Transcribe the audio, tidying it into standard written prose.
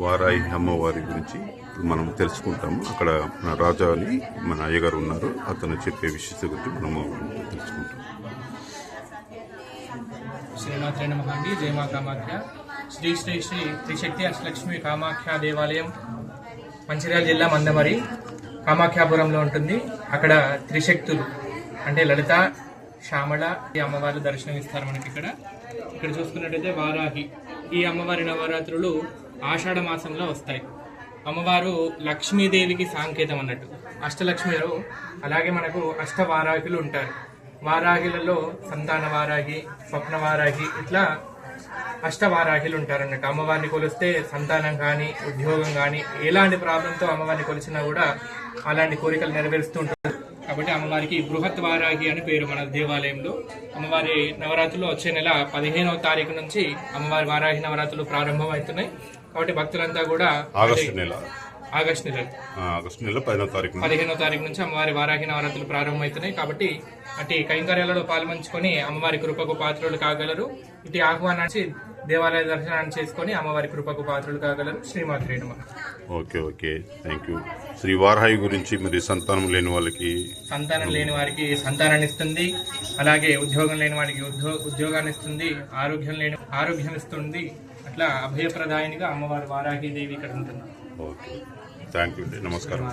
వారాయి అమ్మవారి గురించి మనం తెలుసుకుంటాము. అక్కడ మన రాజా అని మన అయ్యగారు ఉన్నారు, అతను చెప్పే విషయం గురించి మనము తెలుసుకుంటాం. శ్రీమాత్రే నమః అండి. జై మా కామాఖ్య. శ్రీ శ్రీ శ్రీ త్రిశక్తి అష్టలక్ష్మి కామాఖ్య దేవాలయం మంచిర్యాల జిల్లా మందమరి కామాఖ్యాపురంలో ఉంటుంది. అక్కడ త్రిశక్తులు అంటే లలిత, శ్యామళ ఈ అమ్మవారు దర్శనం ఇస్తారు మనకి. ఇక్కడ చూసుకున్నట్టయితే వారాహి. ఈ అమ్మవారి నవరాత్రులు ఆషాఢ మాసంలో వస్తాయి. అమ్మవారు లక్ష్మీదేవికి సాంకేతం అన్నట్టు. అష్టలక్ష్మిలో అలాగే మనకు అష్టవారాహిలు ఉంటారు. వారాహిలలో సంతాన వారాహి, స్వప్న వారాహి, ఇట్లా అష్టవారాహిలు ఉంటారు అన్నట్టు. అమ్మవారిని కొలిస్తే సంతానం కానీ ఉద్యోగం కానీ ఎలాంటి ప్రాబ్లంతో అమ్మవారిని కొలిచినా కూడా అలాంటి కోరికలు నెరవేరుస్తూ ఉంటారు. కాబట్టి అమ్మవారికి బృహత్ వారాహి అని పేరు మన దేవాలయంలో. అమ్మవారి నవరాత్రులు వచ్చే నెల 15వ తారీఖు నుంచి అమ్మవారి వారాహి నవరాత్రులు ప్రారంభం అవుతున్నాయి. కాబట్టి భక్తులంతా కూడా ఆగస్టు నెల 15వ తారీఖు నుంచి అమ్మవారి వారాహి నవరాత్రులు ప్రారంభమవుతున్నాయి. కాబట్టి అటు కైంకర్యాలలో పాల్పంచుకొని అమ్మవారి కృపకు పాత్రులు కాగలరు. ఇటు ఆహ్వానాన్ని దేవాలయ దర్శనాన్ని చేసుకొని అమ్మవారి కృపకు పాత్రులు కాగలరు. శ్రీమాత్రే నమః. Okay, thank you. Shri Varahi గురించి మరి సంతానం లేని వారికి సంతానాన్ని ఇస్తుంది. అలాగే ఉద్యోగం లేని వారికి ఉద్యోగాన్ని ఇస్తుంది. ఆరోగ్యం ఇస్తుంది. అట్లా అభయప్రదాయనిగా అమ్మవారి వారాహి దేవి ఇక్కడ ఉంటుంది. Okay, thank you. నమస్కారం.